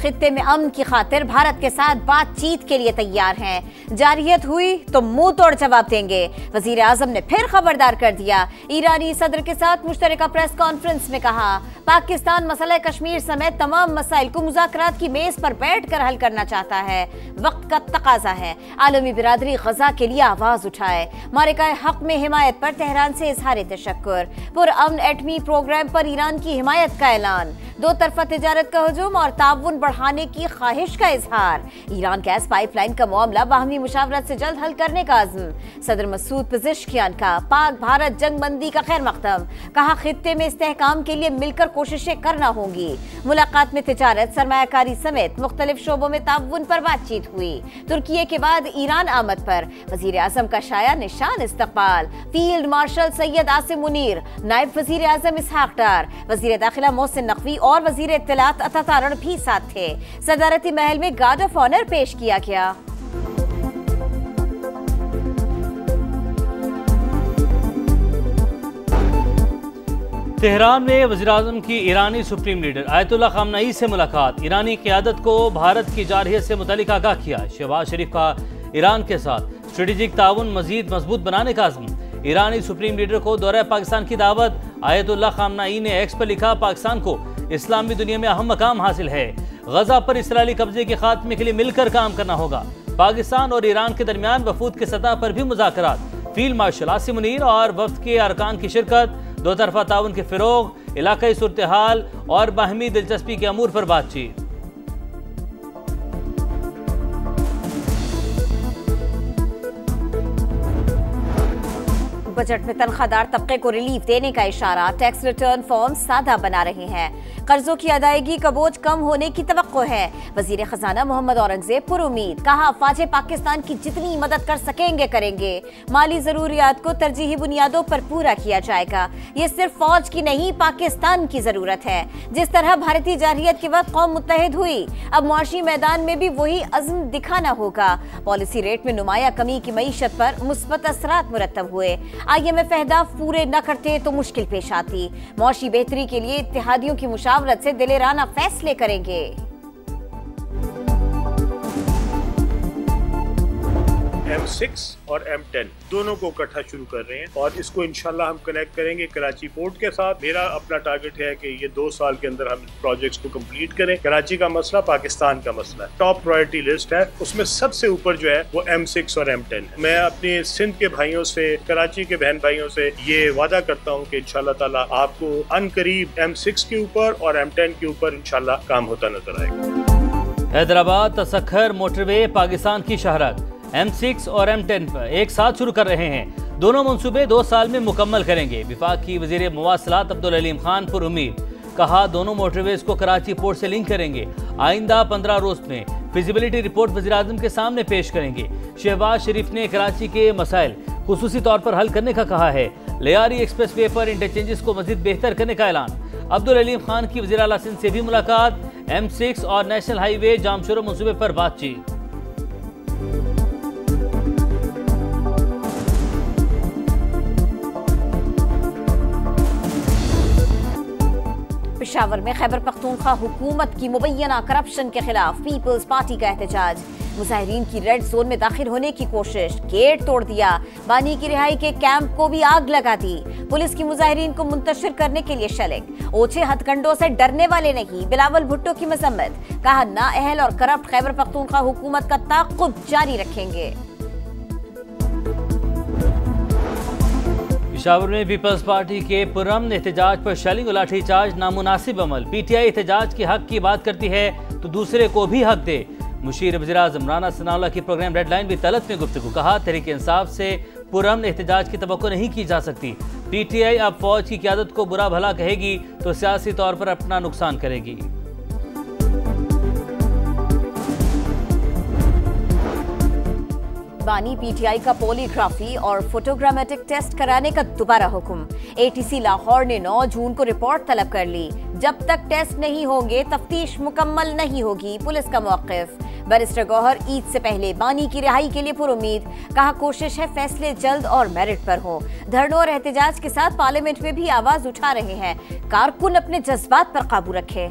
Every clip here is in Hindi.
खित्ते में अमन की खातिर भारत के साथ बातचीत के लिए तैयार हैं। जारहियत हुई तो मुंह तोड़ जवाब देंगे। वजीर आजम ने फिर खबरदार कर दिया। ईरानी सदर के साथ मुश्तरका प्रेस कॉन्फ्रेंस में कहा, पाकिस्तान मसला कश्मीर समेत तमाम मसाइल को मुज़ाकरात की मेज पर बैठकर हल करना चाहता है। वक्त का तकाजा है आलमी बिरादरी गजा के लिए आवाज उठाए। मारिका हक में हिमायत पर तेहरान से इजहार तशक्कुर। पुरअमन एटमी प्रोग्राम पर ईरान की हिमायत का ऐलान। दो तरफा तिजारत का हुजूम और ताउन बढ़ाने की ख्वाहिश का इजहार। ईरान गैस पाइपलाइन का मामला बाहमी मुशावरत से जल्द हल करने का अज़्म। सदर मसूद पेज़ेश्कियान का पाक भारत जंग बंदी का खैर मकदम। कहा, खित्ते में इस्तेहकाम के लिए मिलकर कोशिशें करना होंगी। मुलाकात में तिजारत, सरमायाकारी समेत मुख्तलिफ शोबों में ताउन पर बातचीत हुई। तुर्की के बाद ईरान आमद पर वजीर आजम का शाया निशान इस्तकबाल। फील्ड मार्शल सैयद आसिम मुनीर, नायब वजीर आजम इसहाक डार, वजीर दाखिला मोहसिन नकवी और वजीर इत्तलात अता तारण भी साथ थे। सदारती महल में गार्ड ऑफ ऑनर पेश किया गया। तेहरान में वज़ीर-ए-आज़म की ईरानी सुप्रीम लीडर आयतुल्लाह ख़ामनेई से मुलाकात। ईरानी क़यादत को भारत की जारहियत से मुतल्लिक़ आगाह किया। शहबाज शरीफ का ईरान के साथ स्ट्रेटेजिक ताउन मज़ीद मजबूत बनाने का अज़्म। ईरानी सुप्रीम लीडर को दौरा पाकिस्तान की दावत। आयतुल्लाह ख़ामनेई ने एक्स पर लिखा, पाकिस्तान को इस्लामी दुनिया में अहम मकाम हासिल है। गजा पर इसराइली कब्जे के खात्मे के लिए मिलकर काम करना होगा। पाकिस्तान और ईरान के दरमियान वफूद के सतह पर भी मुज़ाकरात। फील्ड मार्शल आसिम मुनीर और वफ्द के अरकान की शिरकत। दो तरफा ताउन के फिरोग, इलाकाई सूरत हाल और बाहमी दिलचस्पी के अमूर पर बातचीत। बजट में तनख्वाहदार तबके को रिलीफ देने का इशारा। टैक्स रिटर्न फॉर्म सादा बना रहे हैं। कर्जों की अदायगी का बोझ कम होने की तवक्को है। वजीर खजाना मोहम्मद औरंगजेब पुरुमीद। कहा, अफवाज पाकिस्तान की जितनी मदद कर सकेंगे करेंगे। माली जरूरियात को तरजीही बुनियादों पर पूरा किया जाएगा। ये सिर्फ फौज की नहीं, पाकिस्तान की जरूरत है। जिस तरह भारतीय जारहियत के वक्त कौम मुत्तहिद हुई, अब मुआशी मैदान में भी वही अज़्म दिखाना होगा। पॉलिसी रेट में नुमाया कमी की मईशत पर मुस्बत असरात मुरतब हुए। IMF अहदाफ पूरे न करते तो मुश्किल पेश आती। मौशी बेहतरी के लिए इत्तेहादियों की मुशावरत से दिलेराना फैसले करेंगे। M6 और M10 दोनों को इकट्ठा शुरू कर रहे हैं और इसको इंशाल्लाह हम कनेक्ट करेंगे कराची पोर्ट के साथ। मेरा अपना टारगेट है कि ये 2 साल के अंदर हम प्रोजेक्ट्स को कंप्लीट करें। कराची का मसला पाकिस्तान का मसला है, टॉप प्रायोरिटी लिस्ट है, उसमें सबसे ऊपर जो है वो M6 और M10 है। मैं अपने सिंध के भाइयों से, कराची के बहन भाइयों से ये वादा करता हूँ कि इंशाल्लाह ताला आपको अनकरीब M6 के ऊपर और M10 के ऊपर इंशाल्लाह काम होता नजर आएगा। हैदराबाद तसख्खर मोटरवे पाकिस्तान की शहरत M6 और M10 पर एक साथ शुरू कर रहे हैं। दोनों मंसूबे 2 साल में मुकम्मल करेंगे। विफाक की वजीर मवासलात अब्दुल अलीम खान पर उम्मीद। कहा, दोनों मोटरवेज को कराची पोर्ट से लिंक करेंगे। आइंदा 15 रोज में फिजिबिलिटी रिपोर्ट वज़ीर-ए-आज़म के सामने पेश करेंगे। शहबाज शरीफ ने कराची के मसाइल खुसूसी तौर पर हल करने का कहा है। लियारी एक्सप्रेस वे पर इंटरचेंजेस को मजीद बेहतर करने का ऐलान। अब्दुल अलीम खान की वज़ीर आला सिंध से भी मुलाकात। M6 और नेशनल हाईवे जामशोरो मंसूबे पर बातचीत। पेशावर में खैबर पख्तूनख्वा हुकूमत की मुबैना करप्शन के खिलाफ पीपल्स पार्टी का एहतजाज। मुजाहिरीन की रेड जोन में दाखिल होने की कोशिश, गेट तोड़ दिया। बानी की रिहाई के कैंप को भी आग लगा दी। पुलिस की मुजाहिरीन को मुंतशिर करने के लिए शलिक। ओछे हथकंडों से डरने वाले नहीं, बिलावल भुट्टो की मजम्मत। कहा, नाअहल और करप्ट खैबर पख्तूनख्वा हुकूमत का ताक़ुब जारी रखेंगे। पेशावर में पीपल्स पार्टी के पुरअमन एहतजाज पर शेलिंग और लाठीचार्ज नामुनासिब अमल। PTI एहतजाज के हक की बात करती है तो दूसरे को भी हक दे। मुशीर वज़ीर-ए-आज़म राना सनाउल्लाह की प्रोग्राम डेडलाइन भी तलब में गुफ्तगू। कहा, तहरीक इंसाफ से पुरअमन एहतजाज की तवक्को नहीं की जा सकती। PTI अब फौज की क़यादत को बुरा भला कहेगी तो सियासी तौर पर अपना नुकसान करेगी। बानी PTI का पॉलीग्राफी और फोटोग्रामेटिक टेस्ट कराने का दोबारा हुक्म। ATC लाहौर ने 9 जून को रिपोर्ट तलब कर ली। जब तक टेस्ट नहीं होंगे तफ्तीश मुकम्मल नहीं होगी, पुलिस का मौक़िफ़। बैरिस्टर गौहर ईद से पहले बानी की रिहाई के लिए पुरुमीद। कहा, कोशिश है फैसले जल्द और मेरिट पर हो। धरनों और एहतजाज के साथ पार्लियामेंट में भी आवाज उठा रहे हैं। कारकुन अपने जज्बात पर काबू रखे।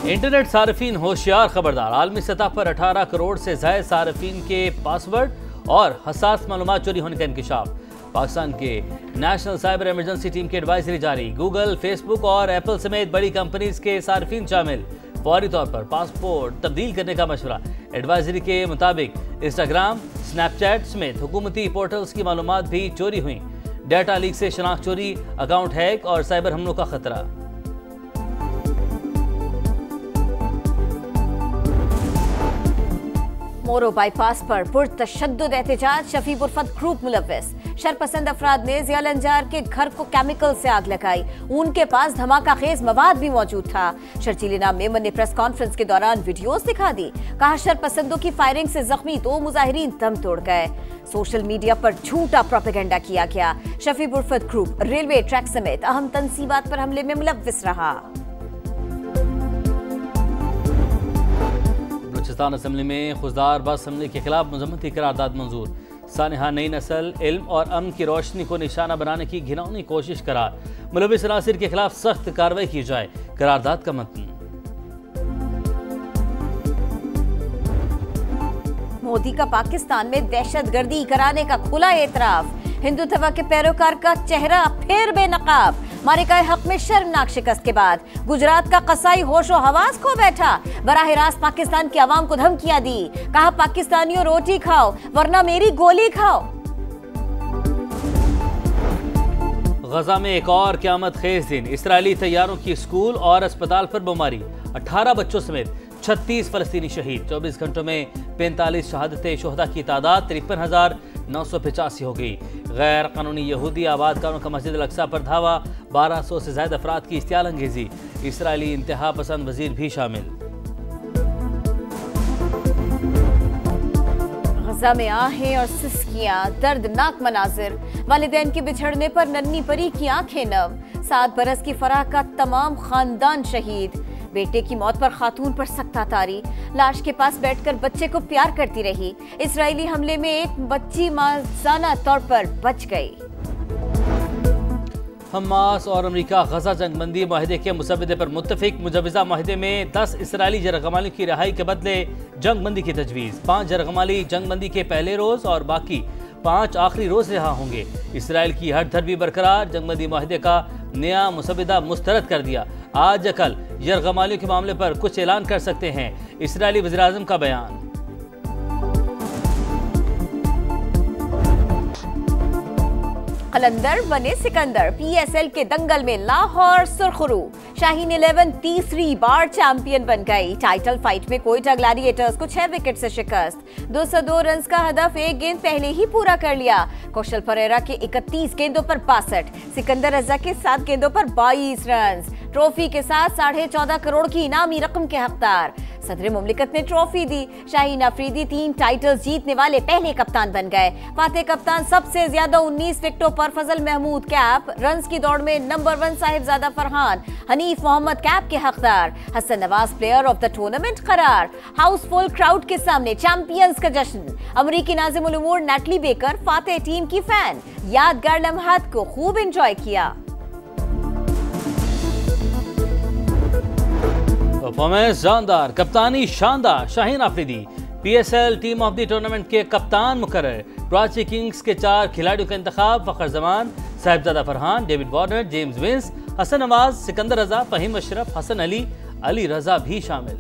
इंटरनेट सार्फिन होशियार खबरदार, आलमी सतह पर 18 करोड़ से ज्यादा सार्फिन के पासवर्ड और हसास मालूमात चोरी होने का इंकशाफ। पाकिस्तान के नेशनल साइबर इमरजेंसी टीम की एडवाइजरी जारी, गूगल, फेसबुक और एप्पल समेत बड़ी कंपनीज के सार्फिन शामिल, फौरी तौर पर पासपोर्ट तब्दील करने का मशवरा। एडवाइजरी के मुताबिक इंस्टाग्राम, स्नैपचैट समेत हुकूमती पोर्टल्स की मालूमात भी चोरी हुई। डाटा लीक से शनाख्त चोरी, अकाउंट हैक और साइबर हमलों का खतरा। मोरो बाईपास पर पुरतशद्दुद एहतजाज, शफी बुरफत ग्रुप मुलव्विस। शरपसंद अफराद ने जिया लंजार के घर को केमिकल से आग लगाई, उनके पास धमाका खेज मवाद भी मौजूद था। शर्जीलिना मेमन ने प्रेस कॉन्फ्रेंस के दौरान वीडियोस दिखा दी, कहा शरपसंदों की फायरिंग से जख्मी 2 मुजाहिरीन दम तोड़ गए। सोशल मीडिया पर झूठा प्रोपेगेंडा किया गया। Shafi Burfat group railway track समेत अहम तंसीबात पर हमले में मुलव्विस रहा। बलूचिस्तान असेंबली में खुजदार बस हमले के खिलाफ मजम्मती करारदाद मंजूर। सानिहा नई नस्ल, इल्म और अमन की रोशनी को निशाना बनाने की घिनौनी कोशिश करार, मुलव्विस अनासिर के खिलाफ सख्त कार्रवाई की जाए, करारदाद का मतन। मोदी का पाकिस्तान में दहशतगर्दी कराने का खुला एतराफ, हिंदुत्व के पैरोकार का चेहरा फिर बेनकाब, मारिकाए हक में शर्मनाक शिकस्त के बाद गुजरात का कसाई होशो हवास खो बैठा, बराह रास्त पाकिस्तान की आवाम को धमकियां दी, कहा पाकिस्तानियों रोटी खाओ वरना मेरी गोली खाओ। गजा में एक और क़यामत खेज दिन, इसराइली तैयारों की स्कूल और अस्पताल पर बमबारी, 18 बच्चों समेत 36 फलस्तीनी शहीद। 24 घंटों में 45 शहादतें, शोहदा की तादाद 53,985 हो गई। गैर कानूनी यहूदी आबादकारों का मस्जिद अल-अक्सा पर धावा, 1200 से ज्यादा अफराद की इश्तियाल अंगेजी, इसराइली इंतहा पसंद वजीर भी शामिल। गजा में आहें और सिसकियां, दर्दनाक मनाजिर, वालिदैन के बिछड़ने पर नन्ही परी की आंखें नम, 7 बरस की फराह का तमाम खानदान शहीद। बेटे की मौत पर खातून पर सख्ता तारी, लाश के पास बैठकर बच्चे को प्यार करती रही। इसराइली हमले में एक बच्ची माजाना तौर पर बच गई। हमास और अमेरिका गजा जंगबंदी माहिदे के मुसव्वदे पर मुत्तफिक, मुजवजा माहिदे में 10 इसराइली जरगमालियों की रिहाई के बदले जंगबंदी की तजवीज़। 5 जरगमाली जंगबंदी के पहले रोज और बाकी 5 आखिरी रोज रिहा होंगे। इसराइल की हर भी बरकरार, जंगबंदी माहिदे का नया मुसव्वदा मुस्तरद कर दिया। आज या कल यरगमालियों के मामले पर कुछ ऐलान कर सकते हैं, इसराइली वज़ीर-ए-आज़म का बयान। कलंदर बने सिकंदर, PSL के दंगल में लाहौर सुरखरू, शाहीन 11 तीसरी बार चैंपियन बन गई। टाइटल फाइट में कोयटा ग्लैडिएटर्स को 6 विकेट से शिकस्त। 202 रन का हदफ 1 गेंद पहले ही पूरा कर लिया। कौशल परेरा के 31 गेंदों पर 62, सिकंदर रजा के 7 गेंदों पर 22 रन। ट्रॉफी के साथ 14.5 करोड़ की इनामी रकम के हकदार। सदर मुमलिकत ने ट्रॉफी दी। शाहीन अफरीदी 3 टाइटल्स जीतने वाले पहले कप्तान बन गए। फातेह कप्तान सबसे ज्यादा 19 विकेटों पर फजल महमूद कैप, रन्स की दौड़ में नंबर 1 साहिबजादा फरहान, हनीफ मोहम्मद कैप के हकदार। Hasan Nawaz player of the tournament करार। हाउसफुल क्राउड के सामने चैंपियंस का जश्न। अमरीकी नाज़िम उल उमूर नैटली बेकर फातेह टीम की फैन, यादगार लम्हात को खूब एंजॉय किया। परफॉर्मेंस शानदार, कप्तानी शानदार, Shaheen Afridi PSL team of the tournament के कप्तान मुकर्रर। कराची किंग्स के 4 खिलाड़ियों का इंतखाब, Fakhar Zaman, Sahibzada Farhan, David Warner, James Vince, Hasan Nawaz, Sikandar Raza, Faheem Ashraf, Hasan Ali, Ali Raza भी शामिल।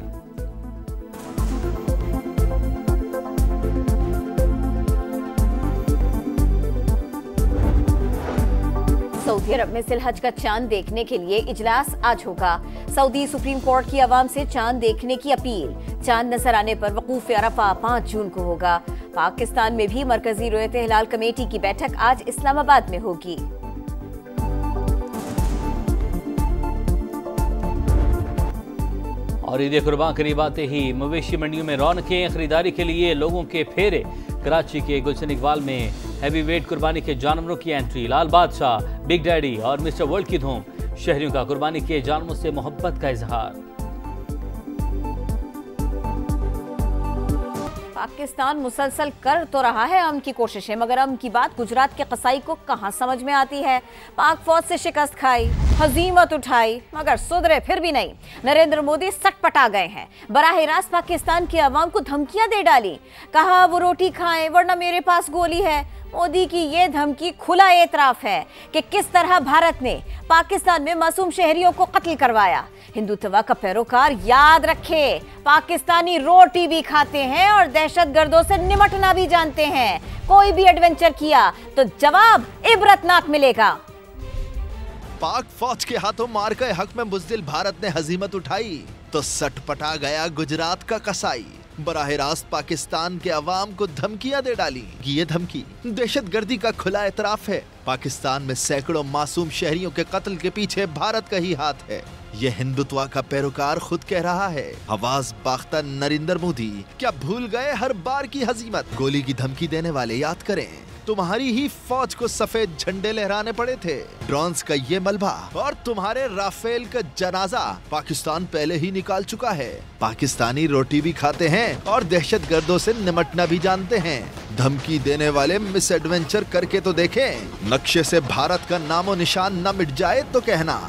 सऊदी अरब में सिलहज का चांद देखने के लिए इजलास आज होगा। सऊदी सुप्रीम कोर्ट की आवाम से चांद देखने की अपील। चांद नजर आने पर वकूफ अरफा 5 जून को होगा। पाकिस्तान में भी मरकजी रुयत हिलाल कमेटी की बैठक आज इस्लामाबाद में होगी। और ईद कुर्बान करीब आते ही मवेशी मंडियों में रौनकें, खरीदारी के लिए लोगों के फेरे। कराची के गुलशन इकबाल में हैवी वेट कुर्बानी के जानवरों की एंट्री। लाल बादशाह, बिग डैडी और मिस्टर वर्ल्ड की धूम। शहरियों का कुर्बानी के जानवरों से मोहब्बत का इजहार। पाकिस्तान मुसलसल कर तो रहा है अमन की कोशिशें, मगर अमन की बात गुजरात के कसाई को कहां समझ में आती है। पाक फौज से शिकस्त खाई, हजीमत उठाई, मगर सुधरे फिर भी नहीं। नरेंद्र मोदी सटपटा गए हैं, बराह रास्त पाकिस्तान की आवाम को धमकियां दे डाली। कहा वो रोटी खाएं वरना मेरे पास गोली है। मोदी की ये धमकी खुला एतराफ है कि किस तरह भारत ने पाकिस्तान में मासूम शहरियों को कत्ल करवाया। हिंदुत्व का पैरोकार याद रखे, पाकिस्तानी रोटी भी खाते हैं और दहशतगर्दों से निपटना भी जानते हैं। कोई भी एडवेंचर किया तो जवाब इबरतनाक मिलेगा। पाक फौज के हाथों मार के हक में बुज़दिल भारत ने हजीमत उठाई तो सटपटा गया गुजरात का कसाई। बराह रास्त पाकिस्तान के अवाम को धमकियां दे डाली। ये धमकी दहशतगर्दी का खुला एतराफ है। पाकिस्तान में सैकड़ों मासूम शहरियों के कत्ल के पीछे भारत का ही हाथ है। ये हिंदुत्व का पैरोकार खुद कह रहा है। आवाज बाख्ता नरेंद्र मोदी क्या भूल गए हर बार की हजीमत? गोली की धमकी देने वाले याद करें, तुम्हारी ही फौज को सफेद झंडे लहराने पड़े थे। ड्रोन्स का ये मलबा और तुम्हारे राफेल का जनाजा पाकिस्तान पहले ही निकाल चुका है। पाकिस्तानी रोटी भी खाते हैं और दहशतगर्दों से निपटना भी जानते हैं। धमकी देने वाले मिस एडवेंचर करके तो देखें, नक्शे से भारत का नामो निशान न मिट जाए तो कहना।